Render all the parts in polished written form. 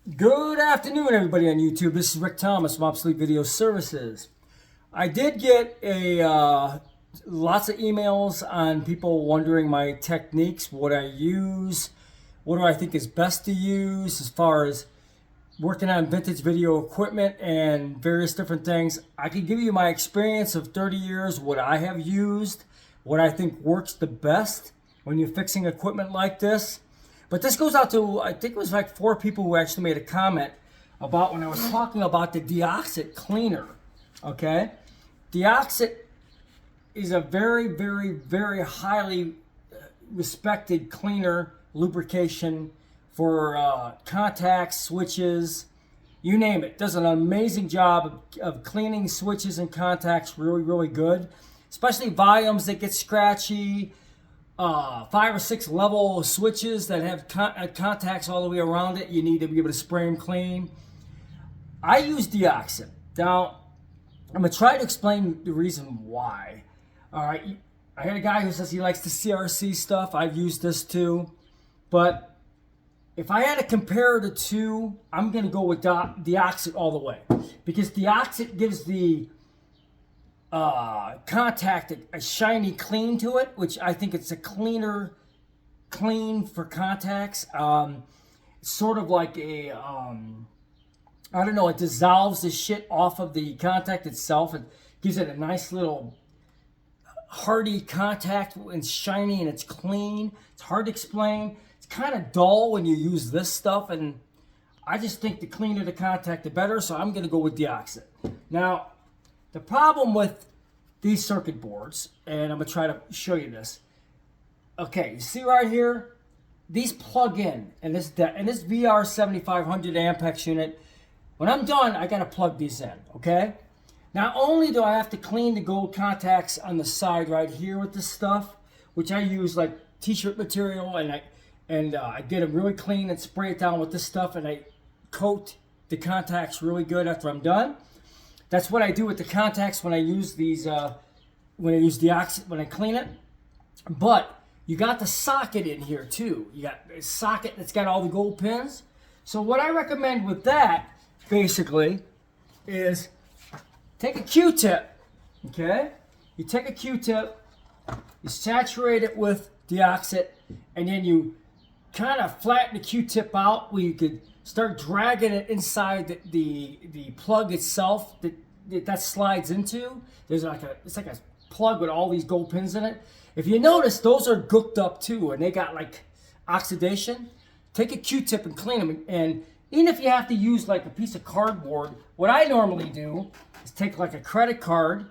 Good afternoon, everybody on YouTube. This is Rick Thomas from Obsolete Video Services. I did get lots of emails on people wondering my techniques, what I use, what do I think is best to use as far as working on vintage video equipment and various different things. I can give you my experience of 30 years, what I have used, what I think works the best when you're fixing equipment like this. But this goes out to, I think it was like 4 people who actually made a comment about when I was talking about the Deoxit cleaner, okay? Deoxit is a very, very, very highly respected cleaner, lubrication for contacts, switches, you name it. Does an amazing job of cleaning switches and contacts really, really good, especially volumes that get scratchy, 5 or 6 level switches that have contacts all the way around it. You need to be able to spray them clean. I use Deoxit. Now, I'm going to try to explain the reason why. All right, I had a guy who says he likes the CRC stuff. I've used this too. But if I had to compare the two, I'm going to go with Deoxit all the way. Because Deoxit gives the contact a shiny clean to it, which I think it's a cleaner clean for contacts. It's sort of like a I don't know, it dissolves the shit off of the contact itself. It gives it a nice little hardy contact, and it's shiny and it's clean. It's hard to explain. It's kind of dull when you use this stuff, and I just think the cleaner the contact, the better, so I'm going to go with Deoxit. Now, the problem with these circuit boards, and I'm going to try to show you this. Okay, you see right here? These plug in, and this VR 7500 Ampex unit, when I'm done, I got to plug these in, okay? Not only do I have to clean the gold contacts on the side right here with this stuff, which I use like t-shirt material, and I get them really clean and spray it down with this stuff, and I coat the contacts really good after I'm done. That's what I do with the contacts when I use these, when I use Deoxit, when I clean it. But you got the socket in here too. You got a socket that's got all the gold pins. So what I recommend with that, basically, is take a Q-tip, okay? You take a Q-tip, you saturate it with Deoxit, and then you kind of flatten the Q-tip out where you could start dragging it inside the plug itself that slides into. There's it's like a plug with all these gold pins in it. If you notice, those are gooked up too, and they got like oxidation. Take a Q-tip and clean them. And even if you have to use like a piece of cardboard, what I normally do is take like a credit card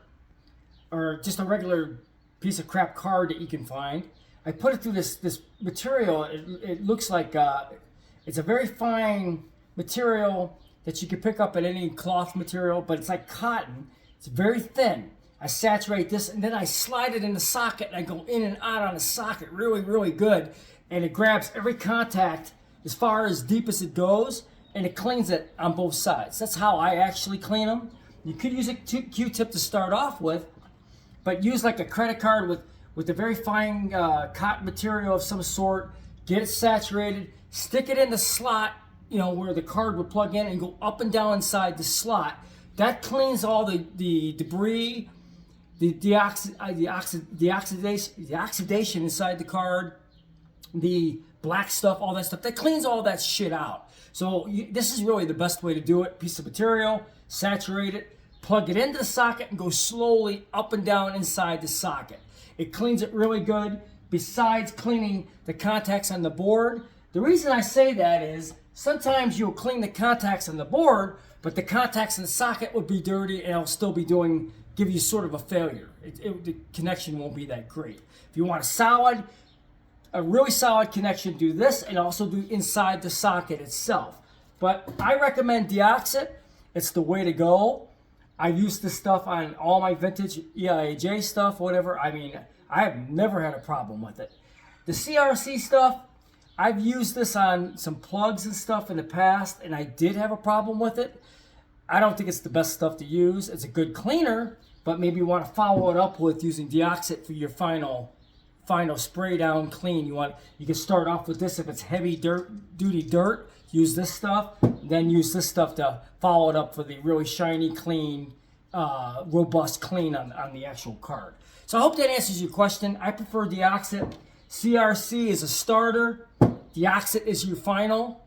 or just a regular piece of crap card that you can find. I put it through this material. It looks like it's a very fine material that you can pick up at any cloth material, but it's like cotton. It's very thin. I saturate this, and then I slide it in the socket, and I go in and out on the socket really, really good, and it grabs every contact as far as deep as it goes, and it cleans it on both sides. That's how I actually clean them. You could use a Q-tip to start off with, but use like a credit card with a very fine cotton material of some sort. Get it saturated, stick it in the slot, you know, where the card would plug in, and go up and down inside the slot. That cleans all the debris, the oxidation inside the card, the black stuff, all that stuff. That cleans all that shit out. So this is really the best way to do it. Piece of material, saturate it, plug it into the socket, and go slowly up and down inside the socket. It cleans it really good. Besides cleaning the contacts on the board, the reason I say that is sometimes you'll clean the contacts on the board, but the contacts in the socket would be dirty, and it'll still be give you sort of a failure. The connection won't be that great. If you want a really solid connection, do this, and also do inside the socket itself. But I recommend Deoxit. It's the way to go. I've used this stuff on all my vintage EIAJ stuff, whatever. I mean, I have never had a problem with it. The CRC stuff, I've used this on some plugs and stuff in the past, and I did have a problem with it. I don't think it's the best stuff to use. It's a good cleaner, but maybe you want to follow it up with using Deoxit for your final spray down clean. You can start off with this if it's heavy duty dirt. Use this stuff. then use this stuff to follow it up for the really shiny, clean, robust clean on the actual card. So I hope that answers your question. I prefer Deoxit. CRC is a starter. Deoxit is your final.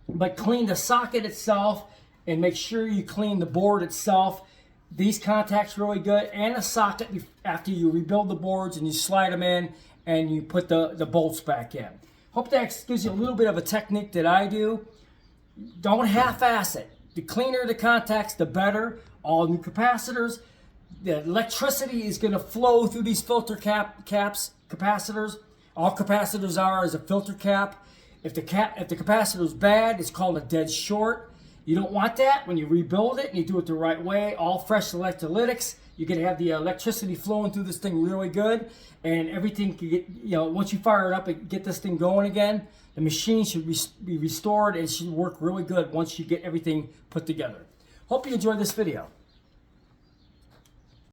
But clean the socket itself and make sure you clean the board itself. These contacts really good, and the socket after you rebuild the boards and you slide them in and you put the bolts back in. Hope that gives you a little bit of a technique that I do. Don't half-ass it. The cleaner the contacts, the better. All new capacitors, the electricity is going to flow through these filter capacitors. All capacitors are is a filter cap. If the capacitor is bad, it's called a dead short. You don't want that. When you rebuild it and you do it the right way, all fresh electrolytics, you're going to have the electricity flowing through this thing really good, and everything can get, once you fire it up and get this thing going again, the machine should be restored and it should work really good once you get everything put together. Hope you enjoyed this video.